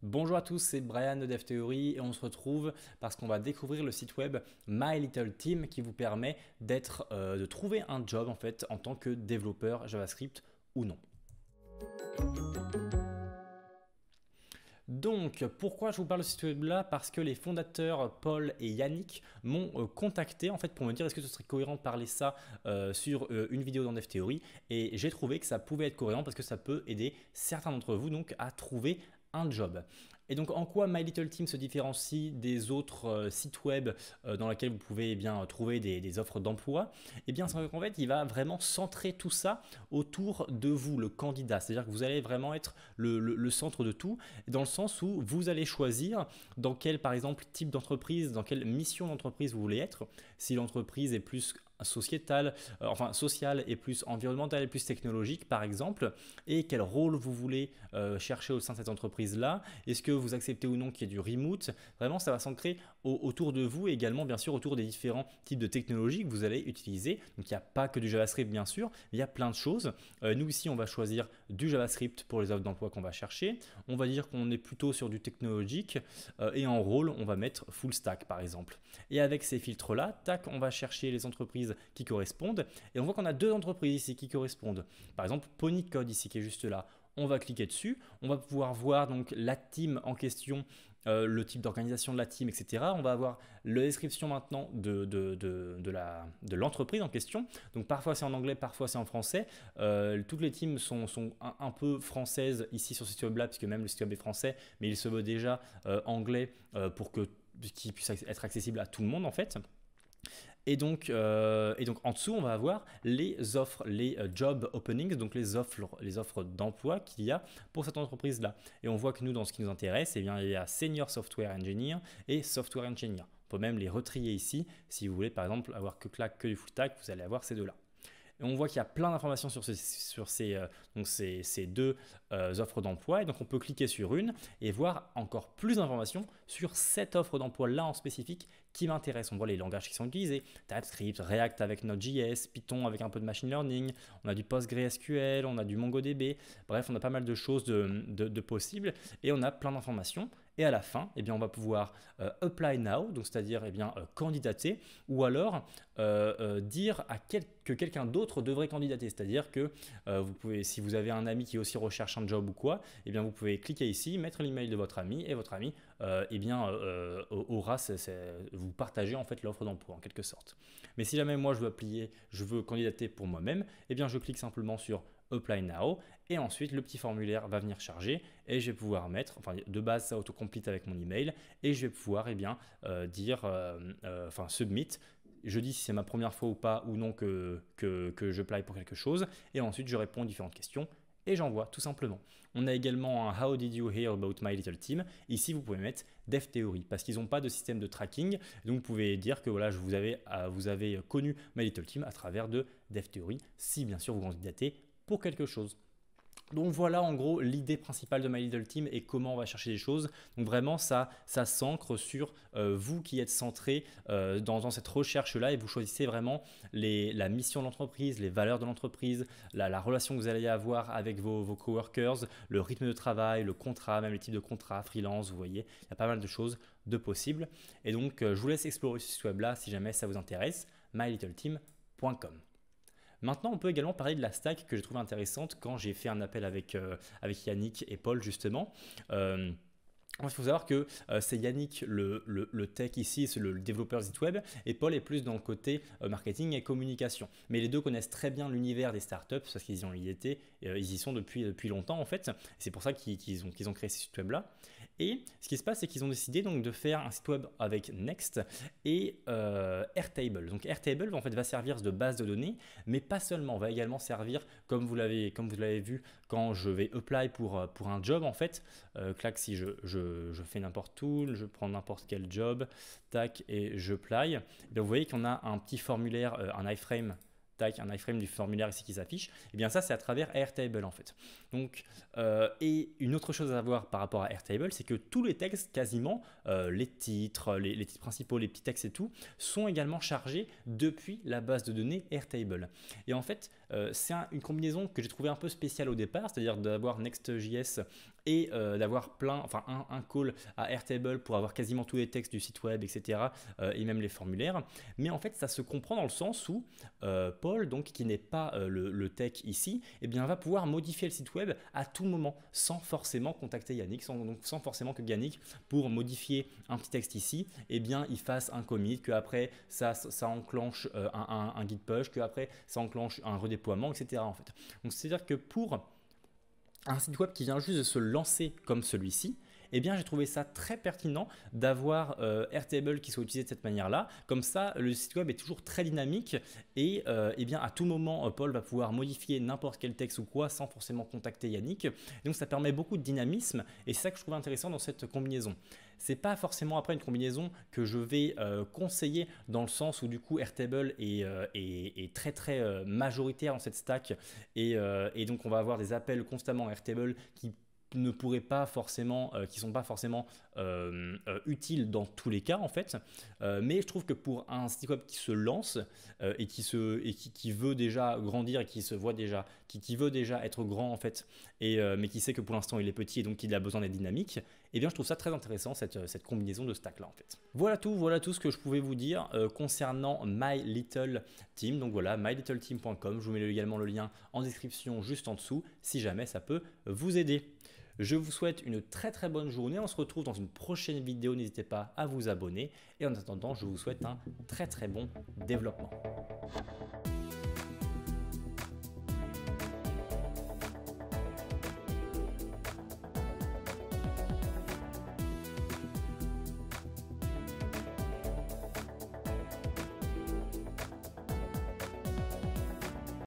Bonjour à tous, c'est Brian de DevTheory et on se retrouve parce qu'on va découvrir le site web My Little Team qui vous permet de trouver un job en fait en tant que développeur JavaScript ou non. Donc, pourquoi je vous parle de ce site web là? Parce que les fondateurs Paul et Yannick m'ont contacté en fait pour me dire est-ce que ce serait cohérent de parler ça sur une vidéo dans DevTheory, et j'ai trouvé que ça pouvait être cohérent parce que ça peut aider certains d'entre vous donc à trouver un job. Et donc en quoi My Little Team se différencie des autres sites web dans lesquels vous pouvez trouver des offres d'emploi? Eh bien c'est qu'en fait il va vraiment centrer tout ça autour de vous, le candidat. C'est-à-dire que vous allez vraiment être le centre de tout, dans le sens où vous allez choisir dans quel par exemple type d'entreprise, dans quelle mission d'entreprise vous voulez être. Si l'entreprise est plus sociétale, sociale et plus environnementale et plus technologique par exemple, et quel rôle vous voulez chercher au sein de cette entreprise-là. Est-ce que vous acceptez ou non qu'il y ait du remote? Vraiment, ça va s'ancrer autour de vous et également, bien sûr, autour des différents types de technologies que vous allez utiliser. Donc, il n'y a pas que du JavaScript, bien sûr, il y a plein de choses. Nous, ici, on va choisir du JavaScript pour les offres d'emploi qu'on va chercher. On va dire qu'on est plutôt sur du technologique et en rôle, on va mettre full stack, par exemple. Et avec ces filtres-là, tac, on va chercher les entreprises qui correspondent. Et on voit qu'on a deux entreprises ici qui correspondent. Par exemple, Ponycode ici qui est juste là. On va cliquer dessus, on va pouvoir voir donc la team en question, le type d'organisation de la team, etc. On va avoir la description maintenant de l'entreprise en question. Donc parfois c'est en anglais, parfois c'est en français. Toutes les teams sont un peu françaises ici sur ce site web là, puisque même le site web est français, mais il se veut déjà anglais pour qu'il puisse être accessible à tout le monde en fait. Et donc en dessous, on va avoir les offres, les job openings, donc les offres d'emploi qu'il y a pour cette entreprise-là. Et on voit que nous, dans ce qui nous intéresse, eh bien, il y a Senior Software Engineer et Software Engineer. On peut même les retrier ici. Si vous voulez, par exemple, avoir que du full stack, vous allez avoir ces deux-là. Et on voit qu'il y a plein d'informations sur ces deux offres d'emploi. Et donc, on peut cliquer sur une et voir encore plus d'informations sur cette offre d'emploi-là en spécifique qui m'intéresse. On voit les langages qui sont utilisés, TypeScript, React avec Node.js, Python avec un peu de machine learning, on a du PostgreSQL, on a du MongoDB, bref, on a pas mal de choses de possibles et on a plein d'informations. Et à la fin, eh bien, on va pouvoir apply now, donc c'est-à-dire candidater, ou alors dire que quelqu'un d'autre devrait candidater. C'est-à-dire que vous pouvez, si vous avez un ami qui aussi recherche un job ou quoi, eh bien, vous pouvez cliquer ici, mettre l'email de votre ami, et votre ami aura vous partagez en fait l'offre d'emploi en quelque sorte. Mais si jamais moi je veux candidater pour moi-même, eh bien je clique simplement sur Apply Now et ensuite le petit formulaire va venir charger et je vais pouvoir mettre, enfin de base ça autocomplete avec mon email et je vais pouvoir submit. Je dis si c'est ma première fois ou pas ou non que je apply pour quelque chose et ensuite je réponds aux différentes questions et j'envoie tout simplement. On a également un How did you hear about my little team? Ici, vous pouvez mettre DevTheory parce qu'ils n'ont pas de système de tracking. Donc, vous pouvez dire que voilà, vous avez connu My Little Team à travers de DevTheory si bien sûr vous candidatez pour quelque chose. Donc voilà en gros l'idée principale de My Little Team et comment on va chercher des choses. Donc vraiment ça s'ancre sur vous qui êtes centré dans cette recherche-là et vous choisissez vraiment la mission de l'entreprise, les valeurs de l'entreprise, la relation que vous allez avoir avec vos coworkers, le rythme de travail, le contrat, même les types de contrats, freelance, vous voyez, il y a pas mal de choses de possibles. Et donc je vous laisse explorer ce site web-là si jamais ça vous intéresse, mylittleteam.com. Maintenant, on peut également parler de la stack que j'ai trouvé intéressante quand j'ai fait un appel avec Yannick et Paul justement. Il faut savoir que c'est Yannick le tech ici, c'est le développeur site web et Paul est plus dans le côté marketing et communication. Mais les deux connaissent très bien l'univers des startups parce qu'ils y sont depuis longtemps en fait. C'est pour ça qu'ils ont créé ce site web là. Et ce qui se passe, c'est qu'ils ont décidé donc de faire un site web avec Next et Airtable. Donc Airtable en fait va servir de base de données, mais pas seulement, va également servir comme vous l'avez vu quand je vais apply pour un job en fait. Clac, si je fais n'importe où, je prends n'importe quel job, tac, et je apply. Et vous voyez qu'on a un petit formulaire, un iframe tac, un iframe du formulaire ici qui s'affiche, et bien ça c'est à travers Airtable en fait. Donc, et une autre chose à voir par rapport à Airtable, c'est que tous les textes quasiment, les titres, les titres principaux, les petits textes et tout, sont également chargés depuis la base de données Airtable. Et en fait, c'est une combinaison que j'ai trouvé un peu spéciale au départ, c'est-à-dire d'avoir Next.js et d'avoir un call à Airtable pour avoir quasiment tous les textes du site web, etc. Et même les formulaires. Mais en fait, ça se comprend dans le sens où Paul, donc, qui n'est pas le tech ici, eh bien, va pouvoir modifier le site web à tout moment sans forcément contacter Yannick, sans forcément que Yannick, pour modifier un petit texte ici, eh bien, il fasse un commit, qu'après ça enclenche un git push, qu'après ça enclenche un redéploiement, etc. En fait. Donc, c'est-à-dire que pour un site web qui vient juste de se lancer comme celui-ci, eh bien j'ai trouvé ça très pertinent d'avoir Airtable qui soit utilisé de cette manière-là. Comme ça, le site web est toujours très dynamique et eh bien à tout moment, Paul va pouvoir modifier n'importe quel texte ou quoi sans forcément contacter Yannick. Donc ça permet beaucoup de dynamisme et c'est ça que je trouve intéressant dans cette combinaison. C'est pas forcément après une combinaison que je vais conseiller dans le sens où du coup Airtable est très très majoritaire dans cette stack et donc on va avoir des appels constamment à Airtable qui ne pourraient pas forcément, qui sont pas forcément utiles dans tous les cas en fait, mais je trouve que pour un site web qui se lance et qui veut déjà grandir et qui se voit déjà, qui veut déjà être grand en fait, mais qui sait que pour l'instant il est petit et donc il a besoin d'être dynamique, et bien je trouve ça très intéressant cette combinaison de stack là en fait. Voilà tout ce que je pouvais vous dire concernant My Little Team. Donc voilà, mylittleteam.com, je vous mets également le lien en description juste en dessous si jamais ça peut vous aider. Je vous souhaite une très très bonne journée, on se retrouve dans une prochaine vidéo, n'hésitez pas à vous abonner et en attendant je vous souhaite un très très bon développement.